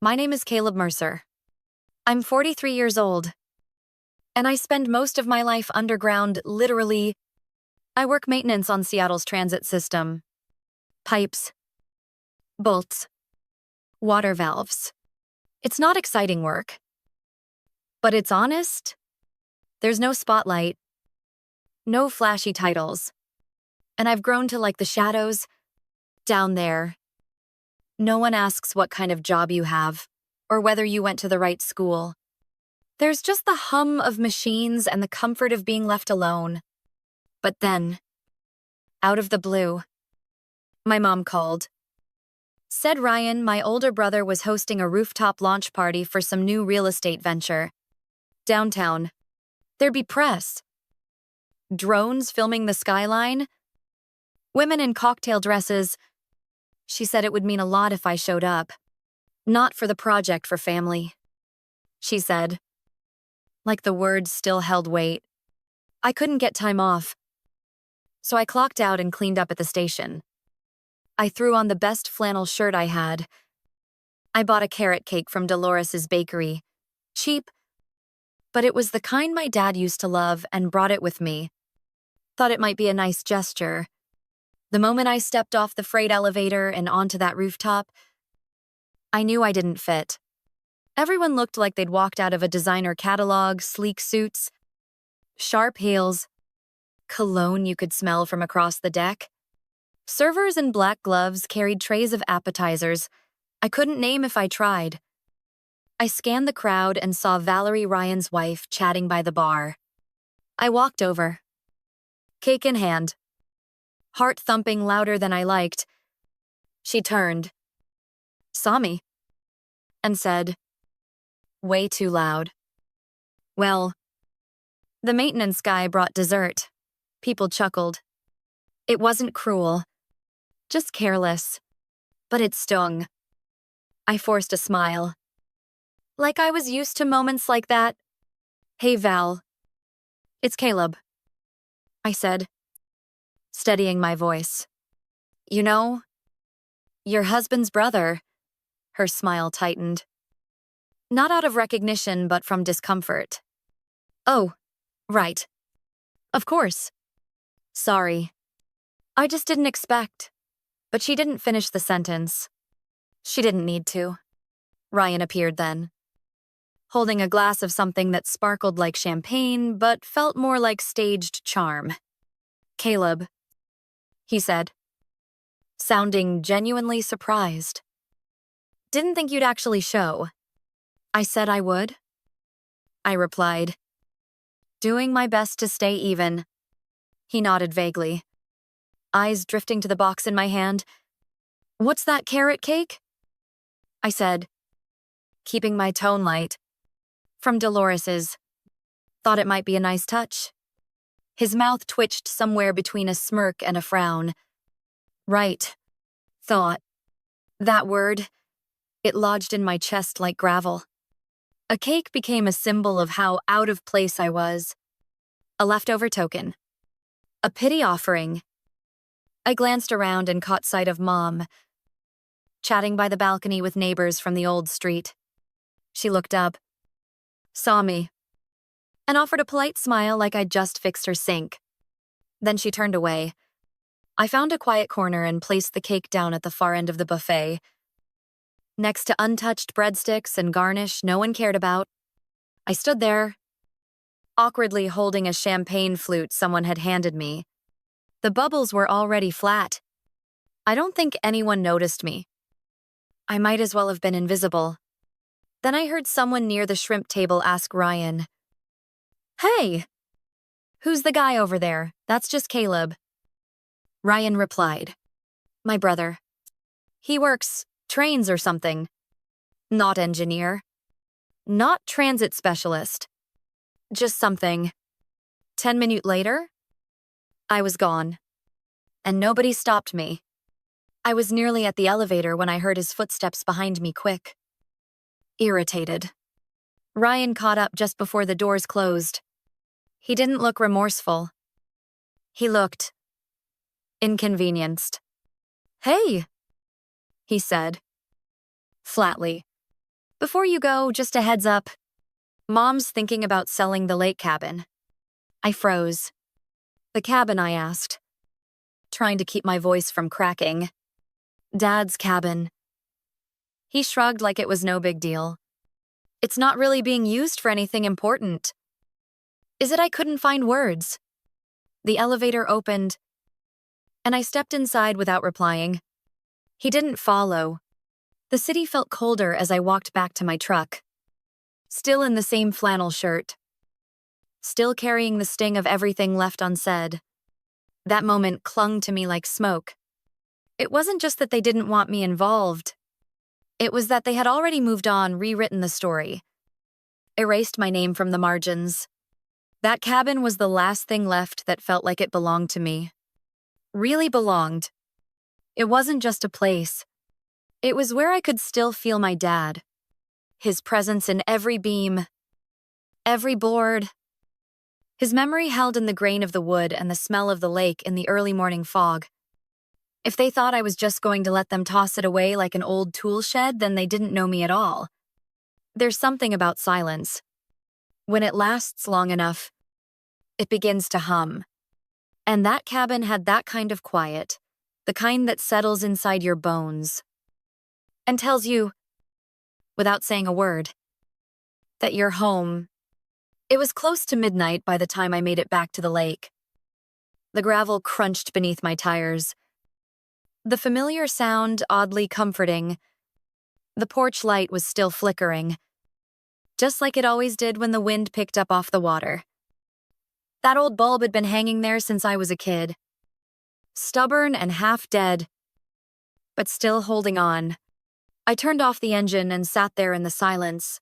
My name is Caleb Mercer. I'm 43 years old, and I spend most of my life underground, literally. I work maintenance on Seattle's transit system. Pipes, bolts, water valves. It's not exciting work, but it's honest. There's no spotlight, no flashy titles, and I've grown to like the shadows down there. No one asks what kind of job you have or whether you went to the right school. There's just the hum of machines and the comfort of being left alone. But then, out of the blue, my mom called. Said Ryan, my older brother, was hosting a rooftop launch party for some new real estate venture. Downtown. There'd be press. Drones filming the skyline. Women in cocktail dresses. She said it would mean a lot if I showed up. Not for the project for family, she said. Like the words still held weight. I couldn't get time off, so I clocked out and cleaned up at the station. I threw on the best flannel shirt I had. I bought a carrot cake from Dolores's bakery. Cheap, but it was the kind my dad used to love, and brought it with me. Thought it might be a nice gesture. The moment I stepped off the freight elevator and onto that rooftop, I knew I didn't fit. Everyone looked like they'd walked out of a designer catalog, sleek suits, sharp heels, cologne you could smell from across the deck. Servers in black gloves carried trays of appetizers I couldn't name if I tried. I scanned the crowd and saw Valerie, Ryan's wife, chatting by the bar. I walked over, cake in hand, heart thumping louder than I liked. She turned, saw me, and said, way too loud. Well, the maintenance guy brought dessert. People chuckled. It wasn't cruel, just careless, but it stung. I forced a smile. Like I was used to moments like that. Hey, Val. It's Caleb, I said, steadying my voice. You know, your husband's brother. Her smile tightened. Not out of recognition, but from discomfort. Oh, right. Of course. Sorry. I just didn't expect. But she didn't finish the sentence. She didn't need to. Ryan appeared then, holding a glass of something that sparkled like champagne but felt more like staged charm. Caleb, he said, sounding genuinely surprised. Didn't think you'd actually show. I said I would. I replied, doing my best to stay even. He nodded vaguely, eyes drifting to the box in my hand. What's that carrot cake? I said, keeping my tone light. From Dolores's. Thought it might be a nice touch. His mouth twitched somewhere between a smirk and a frown. Right. Thought. That word. It lodged in my chest like gravel. A cake became a symbol of how out of place I was. A leftover token. A pity offering. I glanced around and caught sight of Mom, chatting by the balcony with neighbors from the old street. She looked up, saw me, and offered a polite smile like I'd just fixed her sink. Then she turned away. I found a quiet corner and placed the cake down at the far end of the buffet. Next to untouched breadsticks and garnish no one cared about, I stood there, awkwardly holding a champagne flute someone had handed me. The bubbles were already flat. I don't think anyone noticed me. I might as well have been invisible. Then I heard someone near the shrimp table ask Ryan, "Hey, who's the guy over there? That's just Caleb." Ryan replied, "My brother. He works trains or something. Not engineer. Not transit specialist. Just something." 10 minutes later, I was gone. And nobody stopped me. I was nearly at the elevator when I heard his footsteps behind me quick. Irritated. Ryan caught up just before the doors closed. He didn't look remorseful. He looked inconvenienced. "Hey," he said, flatly. Before you go, just a heads up. Mom's thinking about selling the lake cabin. I froze. The cabin, I asked, trying to keep my voice from cracking. Dad's cabin. He shrugged like it was no big deal. It's not really being used for anything important. Is it I couldn't find words? The elevator opened, and I stepped inside without replying. He didn't follow. The city felt colder as I walked back to my truck. Still in the same flannel shirt. Still carrying the sting of everything left unsaid. That moment clung to me like smoke. It wasn't just that they didn't want me involved. It was that they had already moved on, rewritten the story. Erased my name from the margins. That cabin was the last thing left that felt like it belonged to me. Really belonged. It wasn't just a place. It was where I could still feel my dad. His presence in every beam. Every board. His memory held in the grain of the wood and the smell of the lake in the early morning fog. If they thought I was just going to let them toss it away like an old tool shed, then they didn't know me at all. There's something about silence. When it lasts long enough, it begins to hum. And that cabin had that kind of quiet, the kind that settles inside your bones and tells you, without saying a word, that you're home. It was close to midnight by the time I made it back to the lake. The gravel crunched beneath my tires. The familiar sound oddly comforting. The porch light was still flickering, just like it always did when the wind picked up off the water. That old bulb had been hanging there since I was a kid. Stubborn and half dead, but still holding on. I turned off the engine and sat there in the silence,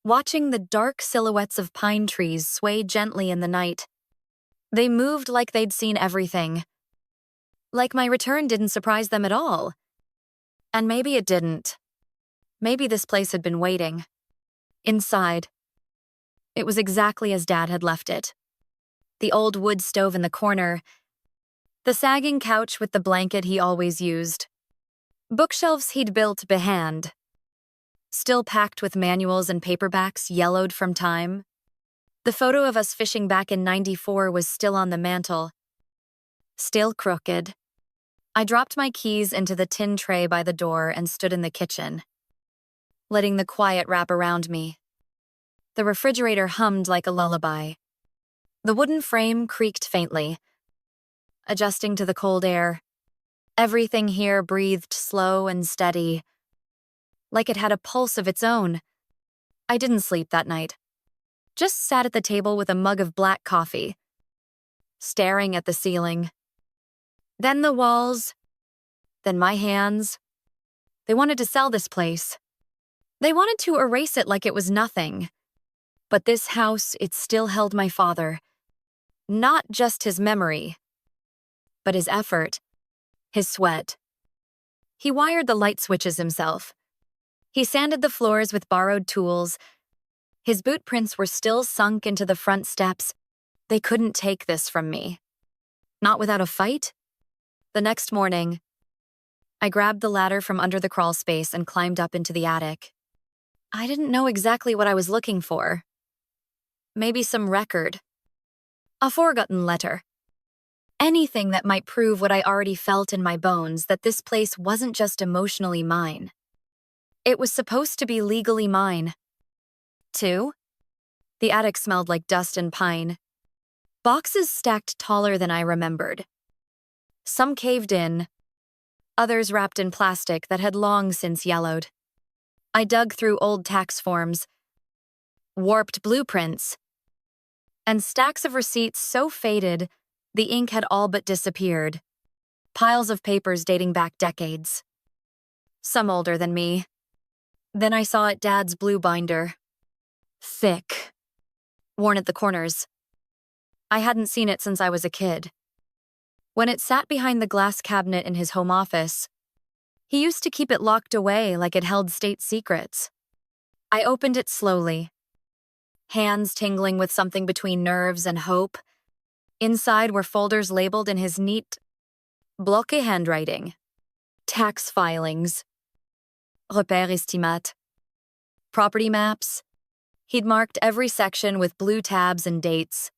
watching the dark silhouettes of pine trees sway gently in the night. They moved like they'd seen everything. Like my return didn't surprise them at all. And maybe it didn't. Maybe this place had been waiting. Inside. It was exactly as Dad had left it. The old wood stove in the corner. The sagging couch with the blanket he always used. Bookshelves he'd built behand. Still packed with manuals and paperbacks yellowed from time. The photo of us fishing back in '94 was still on the mantel. Still crooked. I dropped my keys into the tin tray by the door and stood in the kitchen, letting the quiet wrap around me. The refrigerator hummed like a lullaby. The wooden frame creaked faintly, adjusting to the cold air. Everything here breathed slow and steady, like it had a pulse of its own. I didn't sleep that night. Just sat at the table with a mug of black coffee, staring at the ceiling. Then the walls, then my hands. They wanted to sell this place. They wanted to erase it like it was nothing. But this house, it still held my father. Not just his memory, but his effort, his sweat. He wired the light switches himself. He sanded the floors with borrowed tools. His boot prints were still sunk into the front steps. They couldn't take this from me. Not without a fight. The next morning, I grabbed the ladder from under the crawl space and climbed up into the attic. I didn't know exactly what I was looking for. Maybe some record. A forgotten letter. Anything that might prove what I already felt in my bones, that this place wasn't just emotionally mine. It was supposed to be legally mine. Too? The attic smelled like dust and pine. Boxes stacked taller than I remembered. Some caved in, others wrapped in plastic that had long since yellowed. I dug through old tax forms, warped blueprints, and stacks of receipts so faded the ink had all but disappeared. Piles of papers dating back decades. Some older than me. Then I saw it Dad's blue binder. Thick. Worn at the corners. I hadn't seen it since I was a kid. When it sat behind the glass cabinet in his home office, he used to keep it locked away like it held state secrets. I opened it slowly, hands tingling with something between nerves and hope. Inside were folders labeled in his neat, bloque handwriting. Tax filings. Repère estimat. property maps. He'd marked every section with blue tabs and dates.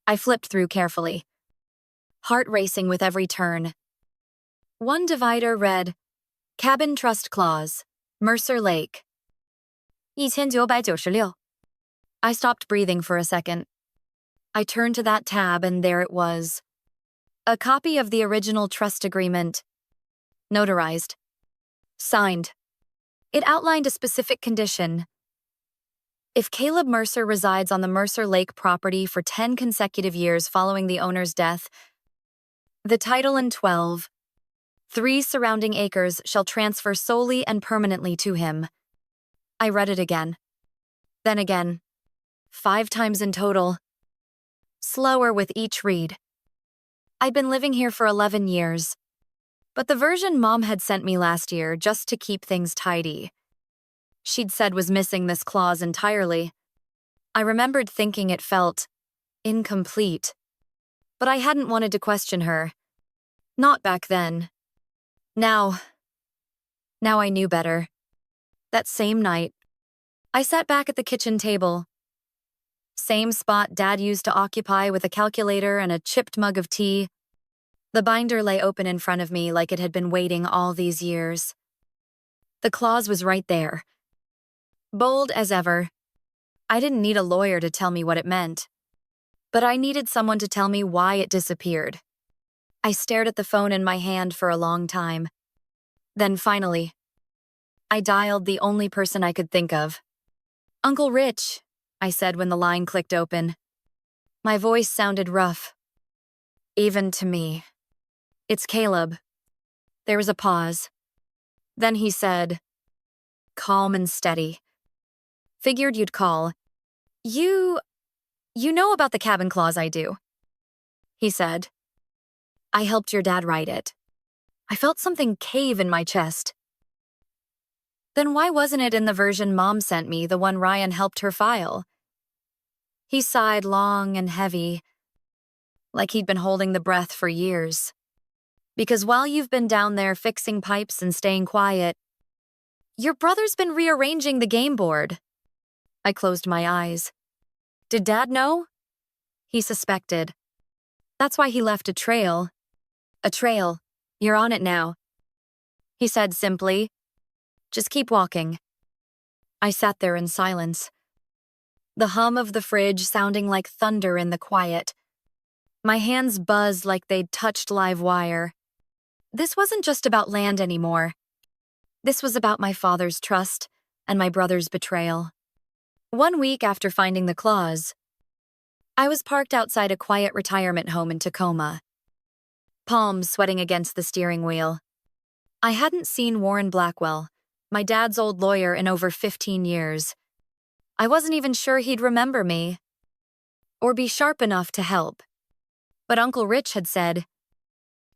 I flipped through carefully, heart racing with every turn. One divider read, Cabin Trust Clause, Mercer Lake. 1996. I stopped breathing for a second. I turned to that tab and there it was. A copy of the original trust agreement. Notarized. Signed. It outlined a specific condition. If Caleb Mercer resides on the Mercer Lake property for 10 consecutive years following the owner's death, the title and 3 surrounding acres shall transfer solely and permanently to him. I read it again. Then again. 5 times in total. Slower with each read. I'd been living here for 11 years. But the version Mom had sent me last year just to keep things tidy, she'd said was missing this clause entirely. I remembered thinking it felt incomplete. But I hadn't wanted to question her. Not back then. Now I knew better. That same night, I sat back at the kitchen table. Same spot Dad used to occupy with a calculator and a chipped mug of tea. The binder lay open in front of me like it had been waiting all these years. The clause was right there. Bold as ever. I didn't need a lawyer to tell me what it meant. But I needed someone to tell me why it disappeared. I stared at the phone in my hand for a long time. Then finally, I dialed the only person I could think of. Uncle Rich, I said when the line clicked open. My voice sounded rough. Even to me. It's Caleb. There was a pause. Then he said, calm and steady. Figured you'd call. You know about the cabin clause I do. He said. I helped your dad write it. I felt something cave in my chest. Then why wasn't it in the version Mom sent me, the one Ryan helped her file? He sighed long and heavy, like he'd been holding the breath for years. Because while you've been down there fixing pipes and staying quiet, your brother's been rearranging the game board. I closed my eyes. Did Dad know? He suspected. That's why he left a trail. A trail. You're on it now. He said simply, just keep walking. I sat there in silence. The hum of the fridge sounding like thunder in the quiet. My hands buzzed like they'd touched live wire. This wasn't just about land anymore. This was about my father's trust and my brother's betrayal. 1 week after finding the clause, I was parked outside a quiet retirement home in Tacoma, palms sweating against the steering wheel. I hadn't seen Warren Blackwell, my dad's old lawyer, in over 15 years. I wasn't even sure he'd remember me or be sharp enough to help. But Uncle Rich had said,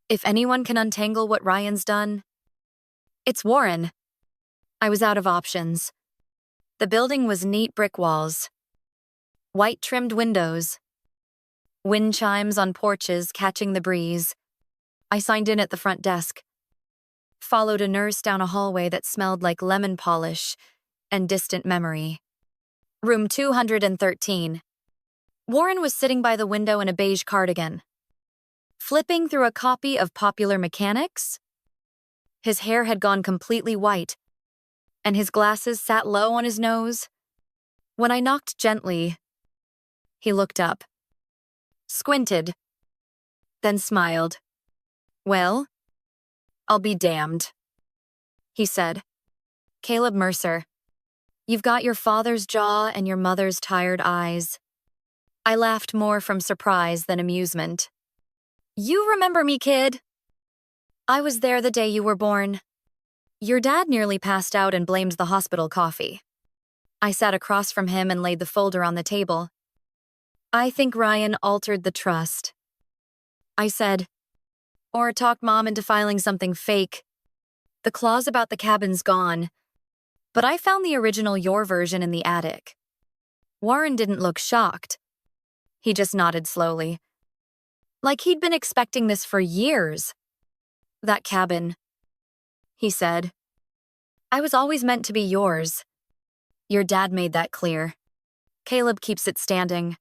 if anyone can untangle what Ryan's done, it's Warren. I was out of options. The building was neat brick walls, white trimmed windows, wind chimes on porches catching the breeze. I signed in at the front desk, followed a nurse down a hallway that smelled like lemon polish and distant memory. Room 213. Warren was sitting by the window in a beige cardigan, flipping through a copy of Popular Mechanics. His hair had gone completely white, and his glasses sat low on his nose. When I knocked gently, he looked up, squinted, then smiled. Well, I'll be damned, he said. Caleb Mercer, you've got your father's jaw and your mother's tired eyes. I laughed more from surprise than amusement. You remember me, kid? I was there the day you were born. Your dad nearly passed out and blamed the hospital coffee. I sat across from him and laid the folder on the table. I think Ryan altered the trust, I said, or talked Mom into filing something fake. The clause about the cabin's gone, but I found the original your version in the attic. Warren didn't look shocked. He just nodded slowly, like he'd been expecting this for years. That cabin, he said. I was always meant to be yours. Your dad made that clear. Caleb keeps it standing.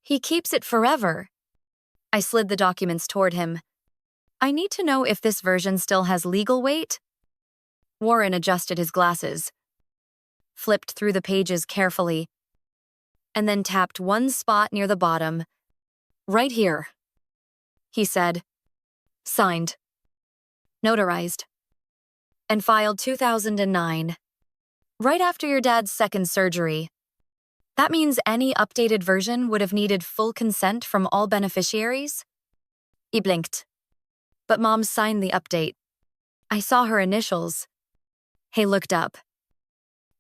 He keeps it forever. I slid the documents toward him. I need to know if this version still has legal weight. Warren adjusted his glasses, flipped through the pages carefully, and then tapped one spot near the bottom. Right here, he said. Signed. Notarized. And filed 2009. Right after your dad's second surgery. That means any updated version would have needed full consent from all beneficiaries? He blinked. But Mom signed the update. I saw her initials. He looked up.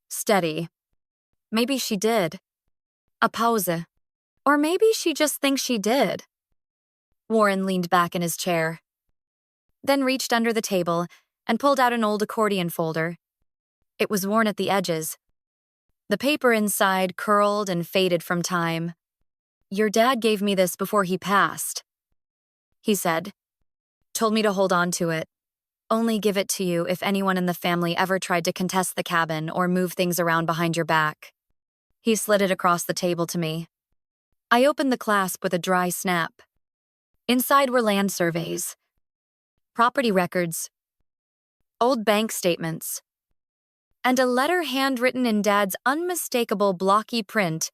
Steady. Maybe she did. A pause. Or maybe she just thinks she did. Warren leaned back in his chair, then reached under the table and pulled out an old accordion folder. It was worn at the edges. The paper inside curled and faded from time. Your dad gave me this before he passed, he said. Told me to hold on to it. Only give it to you if anyone in the family ever tried to contest the cabin or move things around behind your back. He slid it across the table to me. I opened the clasp with a dry snap. Inside were land surveys, property records, old bank statements, and a letter handwritten in Dad's unmistakable blocky print.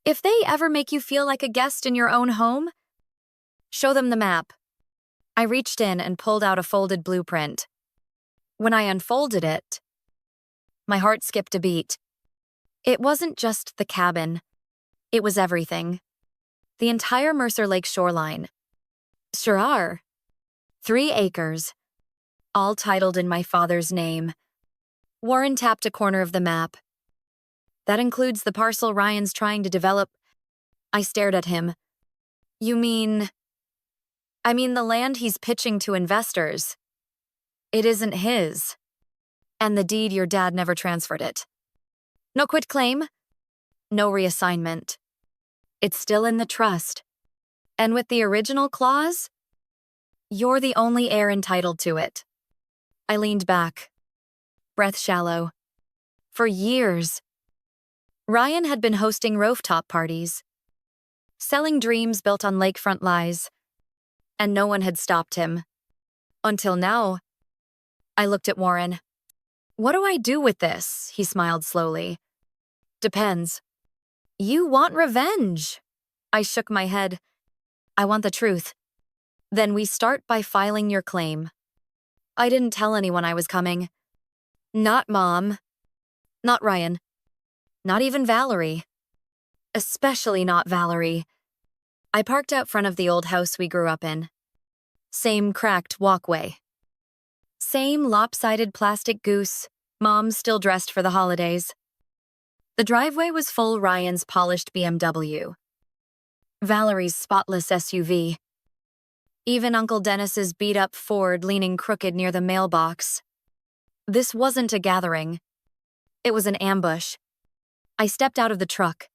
If they ever make you feel like a guest in your own home, show them the map. I reached in and pulled out a folded blueprint. When I unfolded it, my heart skipped a beat. It wasn't just the cabin. It was everything. The entire Mercer Lake shoreline. Sure are. 3 acres. All titled in my father's name. Warren tapped a corner of the map. That includes the parcel Ryan's trying to develop. I stared at him. You mean... I mean the land he's pitching to investors. It isn't his. And the deed your dad never transferred it. No quitclaim. No reassignment. It's still in the trust. And with the original clause, you're the only heir entitled to it. I leaned back, breath shallow. For years, Ryan had been hosting rooftop parties, selling dreams built on lakefront lies, and no one had stopped him. Until now. I looked at Warren. What do I do with this? He smiled slowly. Depends. You want revenge. I shook my head. I want the truth. Then we start by filing your claim. I didn't tell anyone I was coming. Not Mom. Not Ryan. Not even Valerie. Especially not Valerie. I parked out front of the old house we grew up in. Same cracked walkway. Same lopsided plastic goose, Mom still dressed for the holidays. The driveway was full Ryan's polished BMW. Valerie's spotless SUV. Even Uncle Dennis's beat-up Ford leaning crooked near the mailbox. This wasn't a gathering. It was an ambush. I stepped out of the truck.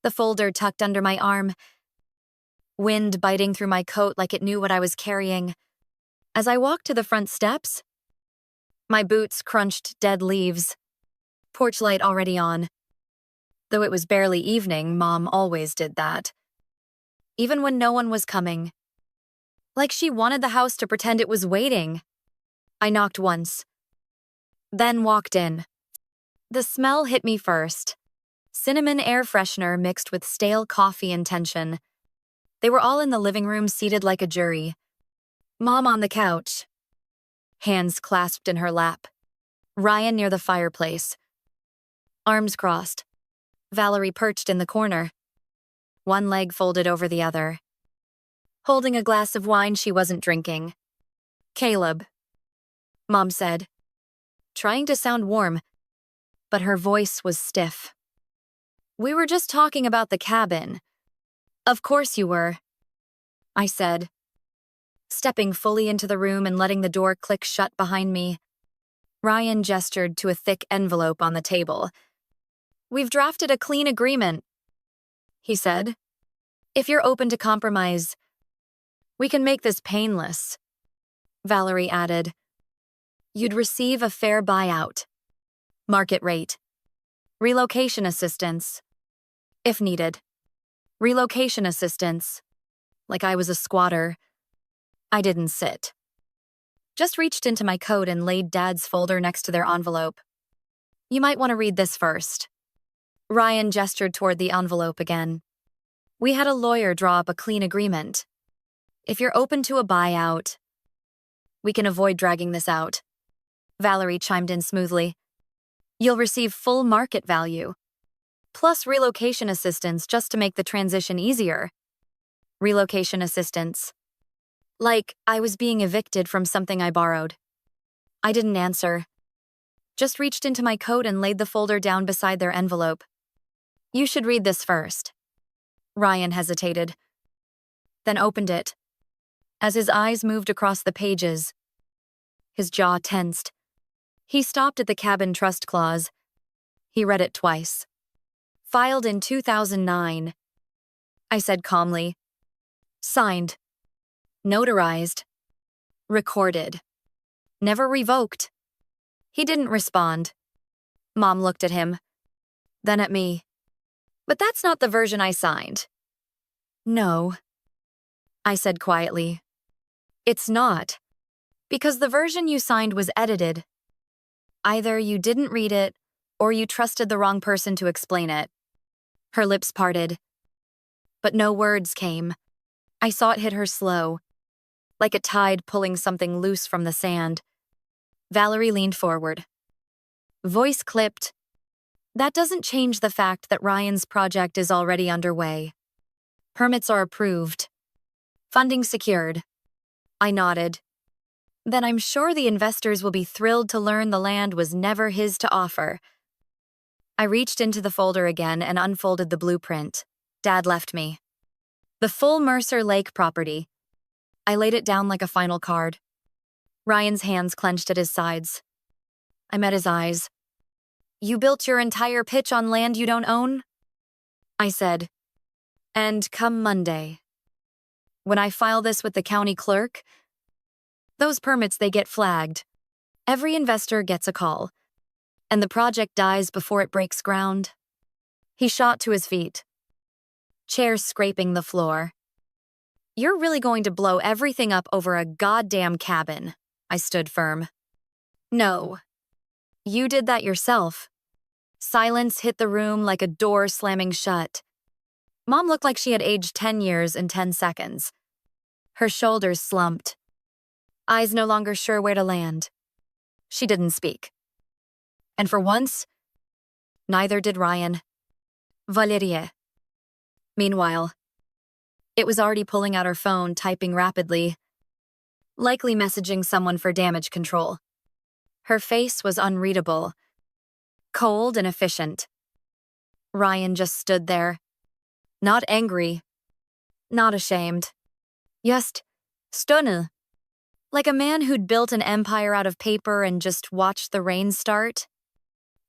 The folder tucked under my arm. Wind biting through my coat like it knew what I was carrying. As I walked to the front steps, my boots crunched dead leaves. Porch light already on. Though it was barely evening, Mom always did that. Even when no one was coming. Like she wanted the house to pretend it was waiting. I knocked once. Then walked in. The smell hit me first. Cinnamon air freshener mixed with stale coffee and tension. They were all in the living room seated like a jury. Mom on the couch, hands clasped in her lap. Ryan near the fireplace, arms crossed. Valerie perched in the corner, one leg folded over the other, holding a glass of wine she wasn't drinking. Caleb, Mom said, trying to sound warm, but her voice was stiff. We were just talking about the cabin. Of course you were, I said, stepping fully into the room and letting the door click shut behind me. Ryan gestured to a thick envelope on the table. We've drafted a clean agreement, he said. If you're open to compromise, we can make this painless. Valerie added. You'd receive a fair buyout. Market rate. Relocation assistance. If needed. Relocation assistance. Like I was a squatter. I didn't sit. Just reached into my coat and laid Dad's folder next to their envelope. You might want to read this first. Ryan gestured toward the envelope again. We had a lawyer draw up a clean agreement. If you're open to a buyout, we can avoid dragging this out. Valerie chimed in smoothly. You'll receive full market value, plus relocation assistance just to make the transition easier. Relocation assistance. Like I was being evicted from something I borrowed. I didn't answer. Just reached into my coat and laid the folder down beside their envelope. You should read this first. Ryan hesitated, then opened it. As his eyes moved across the pages, his jaw tensed. He stopped at the cabin trust clause. He read it twice. Filed in 2009. I said calmly. Signed. Notarized. Recorded. Never revoked. He didn't respond. Mom looked at him, then at me. But that's not the version I signed. No, I said quietly. It's not. Because the version you signed was edited. Either you didn't read it, or you trusted the wrong person to explain it. Her lips parted, but no words came. I saw it hit her slow, like a tide pulling something loose from the sand. Valerie leaned forward. Voice clipped. That doesn't change the fact that Ryan's project is already underway. Permits are approved. Funding secured. I nodded. Then I'm sure the investors will be thrilled to learn the land was never his to offer. I reached into the folder again and unfolded the blueprint. Dad left me. The full Mercer Lake property. I laid it down like a final card. Ryan's hands clenched at his sides. I met his eyes. You built your entire pitch on land you don't own? I said. And come Monday, when I file this with the county clerk, those permits, they get flagged. Every investor gets a call, and the project dies before it breaks ground. He shot to his feet, chairs scraping the floor. You're really going to blow everything up over a goddamn cabin. I stood firm. No. You did that yourself. Silence hit the room like a door slamming shut. Mom looked like she had aged 10 years in 10 seconds. Her shoulders slumped. Eyes no longer sure where to land. She didn't speak. And for once, neither did Ryan. Valérie. Meanwhile, it was already pulling out her phone, typing rapidly, likely messaging someone for damage control. Her face was unreadable, cold and efficient. Ryan just stood there, not angry, not ashamed, just stunned. Like a man who'd built an empire out of paper and just watched the rain start.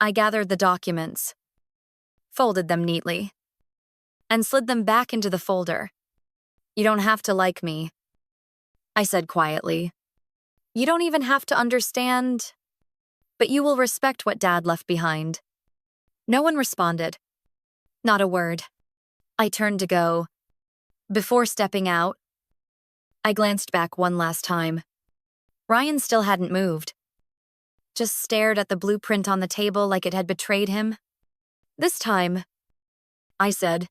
I gathered the documents, folded them neatly, and slid them back into the folder. You don't have to like me, I said quietly. You don't even have to understand, but you will respect what Dad left behind. No one responded. Not a word. I turned to go. Before stepping out, I glanced back one last time. Ryan still hadn't moved. Just stared at the blueprint on the table like it had betrayed him. This time, I said,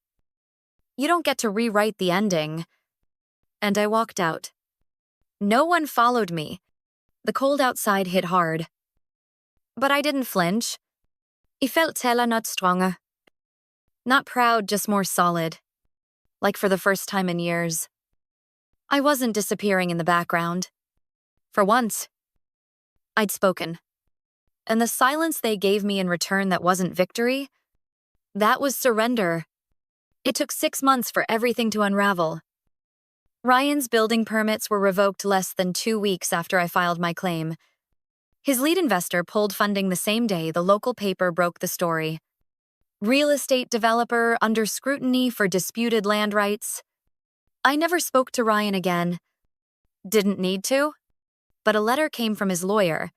you don't get to rewrite the ending. And I walked out. No one followed me. The cold outside hit hard. But I didn't flinch. I felt tella, not stronger. Not proud, just more solid. Like for the first time in years. I wasn't disappearing in the background. For once, I'd spoken. And the silence they gave me in return that wasn't victory, that was surrender. It took 6 months for everything to unravel. Ryan's building permits were revoked less than 2 weeks after I filed my claim. His lead investor pulled funding the same day the local paper broke the story. Real estate developer under scrutiny for disputed land rights. I never spoke to Ryan again. Didn't need to. But a letter came from his lawyer.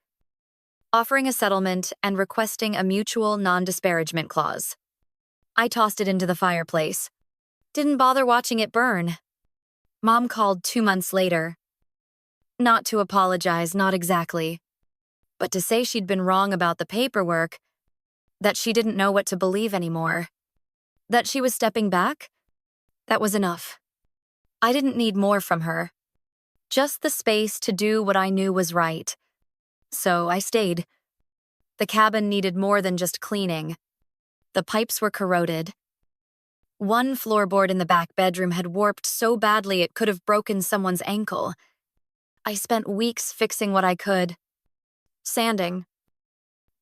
offering a settlement and requesting a mutual non-disparagement clause. I tossed it into the fireplace. Didn't bother watching it burn. Mom called 2 months later. Not to apologize, not exactly, but to say she'd been wrong about the paperwork, that she didn't know what to believe anymore, that she was stepping back. That was enough. I didn't need more from her. Just the space to do what I knew was right. So I stayed. The cabin needed more than just cleaning. The pipes were corroded. One floorboard in the back bedroom had warped so badly it could have broken someone's ankle. I spent weeks fixing what I could. Sanding.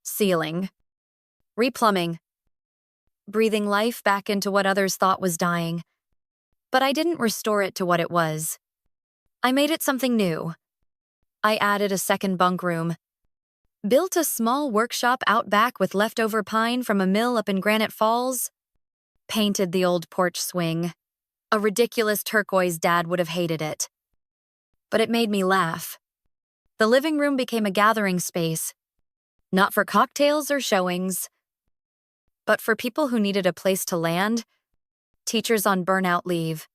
Sealing. Replumbing. Breathing life back into what others thought was dying. But I didn't restore it to what it was. I made it something new. I added a second bunk room. Built a small workshop out back with leftover pine from a mill up in Granite Falls. Painted the old porch swing. A ridiculous turquoise. Dad would have hated it. But it made me laugh. The living room became a gathering space. Not for cocktails or showings, but for people who needed a place to land, teachers on burnout leave,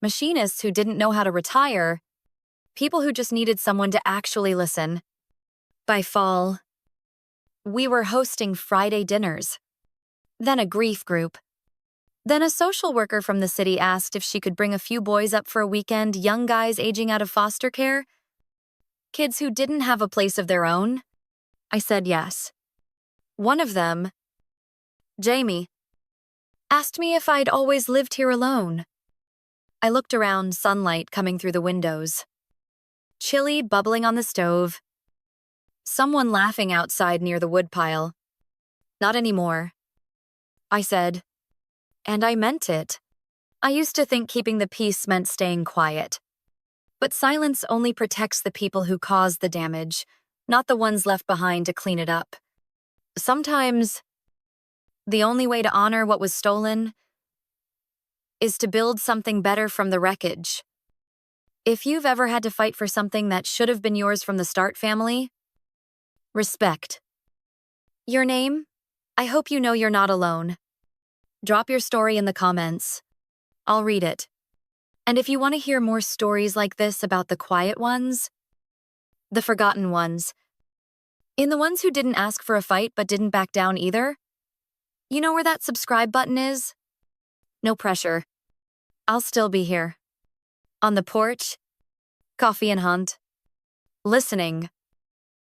machinists who didn't know how to retire, people who just needed someone to actually listen. By fall, we were hosting Friday dinners, then a grief group. Then a social worker from the city asked if she could bring a few boys up for a weekend, young guys aging out of foster care, kids who didn't have a place of their own. I said yes. One of them, Jamie, asked me if I'd always lived here alone. I looked around, sunlight coming through the windows. Chili bubbling on the stove. Someone laughing outside near the woodpile. Not anymore. I said, and I meant it. I used to think keeping the peace meant staying quiet. But silence only protects the people who caused the damage, not the ones left behind to clean it up. Sometimes, the only way to honor what was stolen is to build something better from the wreckage. If you've ever had to fight for something that should have been yours from the start, family, respect. Your name? I hope you know you're not alone. Drop your story in the comments. I'll read it. And if you want to hear more stories like this about the quiet ones, the forgotten ones, in the ones who didn't ask for a fight but didn't back down either, you know where that subscribe button is? No pressure. I'll still be here. On the porch, coffee in hand, listening.